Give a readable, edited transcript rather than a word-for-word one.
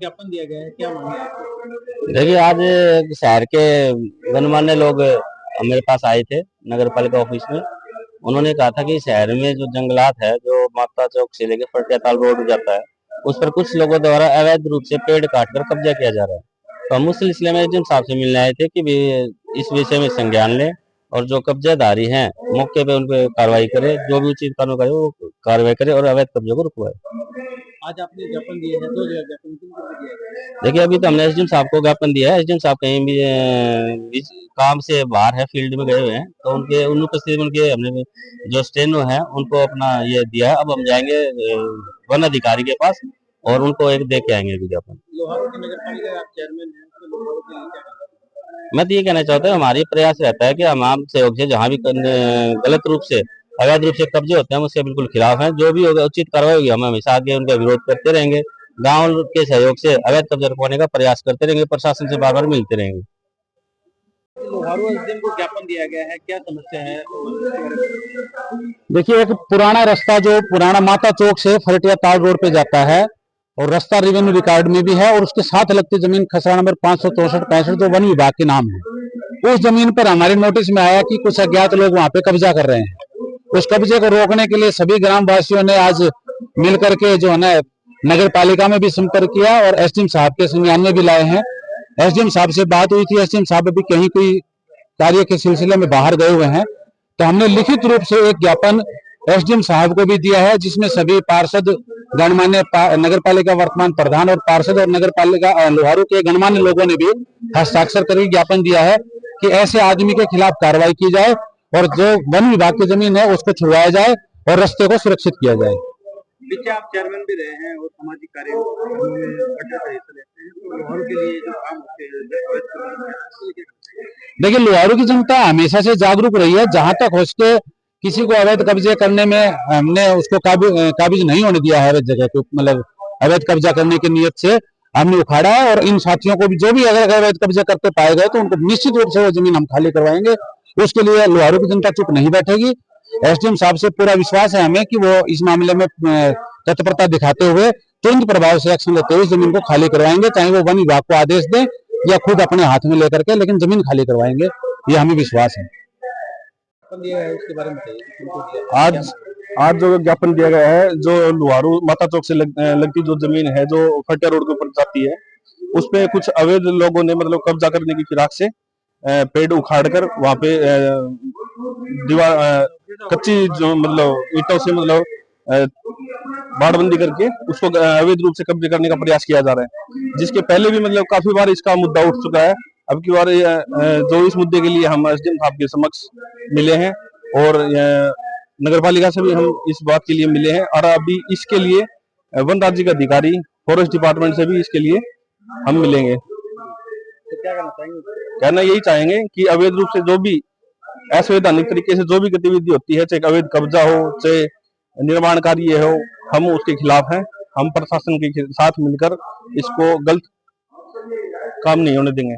ज्ञापन दिया गया है, क्या मांगे हैं? देखिए, आज शहर के गणमान्य लोग मेरे पास आए थे नगर पालिका ऑफिस में। उन्होंने कहा था कि शहर में जो जंगलात है, जो माता चौक से लेकर फटिया ताल रोड जाता है, उस पर कुछ लोगों द्वारा अवैध रूप से पेड़ काटकर कब्जा किया जा रहा है। तो हम उस सिलसिले में एसडीएम साहब से मिलने आए थे कि भी इस विषय में संज्ञान लें और जो कब्जाधारी हैं मौके पे उन पे कार्रवाई करे, जो भी उचित कानून करे वो कार्रवाई करे और अवैध कब्जों को रुकवाए। आज आपने ज्ञापन दिए हैं, 2 जगह ज्ञापन किन किन को दिया गया है? देखिए, अभी तो हमने एसडीएम साहब को ज्ञापन दिया है। एसडीएम साहब कहीं भी काम से बाहर है, फील्ड में गए हुए हैं, तो उनके उपस्थिति में उनके हमने जो स्टेनो है उनको अपना ये दिया है। अब हम जाएंगे वन अधिकारी के पास और उनको एक दे के आएंगे विज्ञापन। लोहारू की नगर पालिका आप चेयरमैन हैं, तो लोहारू के लिए क्या कहना चाहेंगे? मैं तो ये कहना चाहता हूँ, हमारी प्रयास रहता है कि हम आम सहयोग से जहाँ भी गलत रूप से अवैध रूप से कब्जे होते हैं हम उसके बिल्कुल खिलाफ हैं। जो भी होगा उचित कार्रवाई होगी, हम हमेशा आगे उनका विरोध करते रहेंगे। गांव के सहयोग से अवैध कब्जा रुकवाने का प्रयास करते रहेंगे, प्रशासन से बार बार मिलते रहेंगे। लोहारू एसडीएम को ज्ञापन दिया गया है, क्या समस्या है और इसके बारे में? देखिए, एक पुराना रास्ता जो पुराना माता चौक से फरटिया ताल रोड पे जाता है और रास्ता रेवेन्यू रिकॉर्ड में भी है और उसके साथ लगती जमीन खसरा नंबर 564-65 जो वन विभाग के नाम है। उस जमीन पर हमारे नोटिस में आया कि कुछ अज्ञात लोग वहां पे कब्जा कर रहे हैं। उस कब्जे को रोकने के लिए सभी ग्राम वासियों ने आज मिलकर के जो है ना नगर पालिका में भी संपर्क किया और एसडीएम साहब के संज्ञान में भी लाए हैं। एसडीएम साहब से बात हुई थी, एसडीएम साहब अभी कहीं कोई कार्य के सिलसिले में बाहर गए हुए हैं, तो हमने लिखित रूप से एक ज्ञापन एसडीएम साहब को भी दिया है, जिसमें सभी पार्षद, गणमान्य नगर पालिका वर्तमान प्रधान और पार्षद और नगर पालिका लोहारू के गणमान्य लोगों ने भी हस्ताक्षर करके ज्ञापन दिया है कि ऐसे आदमी के खिलाफ कार्रवाई की जाए और जो वन विभाग की जमीन है उसको छुड़वाया जाए और रास्ते को सुरक्षित किया जाए। देखिए, आप चेयरमैन भी रहे हैं और सामाजिक कार्य में बढ़िया हिस्सा लेते हैं, तो लोहारू के लिए जो काम होते हैं, देखिए, लोहारू की जनता हमेशा से जागरूक रही है। जहां तक हो सके किसी को अवैध कब्जे करने में हमने उसको काबिज नहीं होने दिया है। अवैध जगह को मतलब अवैध कब्जा करने की नियत से हमने उखाड़ा है और इन साथियों को भी जो भी अगर अवैध कब्जे करते पाए गए तो उनको निश्चित रूप से वो जमीन हम खाली करवाएंगे। उसके लिए लोहारू की जनता चुप नहीं बैठेगी। एसडीएम साहब से पूरा विश्वास है हमें कि वो इस मामले में तत्परता दिखाते हुए तुरंत प्रभाव से एक्शन लेते हुए जमीन को खाली करवाएंगे, चाहे वो वन विभाग को आदेश दें या खुद अपने हाथ में लेकर के, लेकिन जमीन खाली करवाएंगे, ये हमें विश्वास है। उसके बारे में आज जो ज्ञापन दिया गया है, जो लोहारू माता चौक से लगती जो जमीन है जो फटिया रोड के ऊपर जाती है, उस पे कुछ अवैध लोगों ने मतलब कब्जा करने की फिराक से पेड़ उखाड़ कर वहां पे दीवार कच्ची जो मतलब ईंटों से मतलब बाड़बंदी करके उसको अवैध रूप से कब्जे करने का प्रयास किया जा रहा है, जिसके पहले भी मतलब काफी बार इसका मुद्दा उठ चुका है। अब की बार जो इस मुद्दे के लिए हम एसडीएम साहब के समक्ष मिले हैं और नगर पालिका से भी हम इस बात के लिए मिले हैं और अभी इसके लिए वन राज्य के अधिकारी, फॉरेस्ट डिपार्टमेंट से भी इसके लिए हम मिलेंगे। तो क्या कहना चाहेंगे? कहना यही चाहेंगे कि अवैध रूप से जो भी असंवैधानिक तरीके से जो भी गतिविधि होती है, चाहे अवैध कब्जा हो, चाहे निर्माण कार्य हो, हम उसके खिलाफ हैं। हम प्रशासन के साथ मिलकर इसको गलत काम नहीं होने देंगे।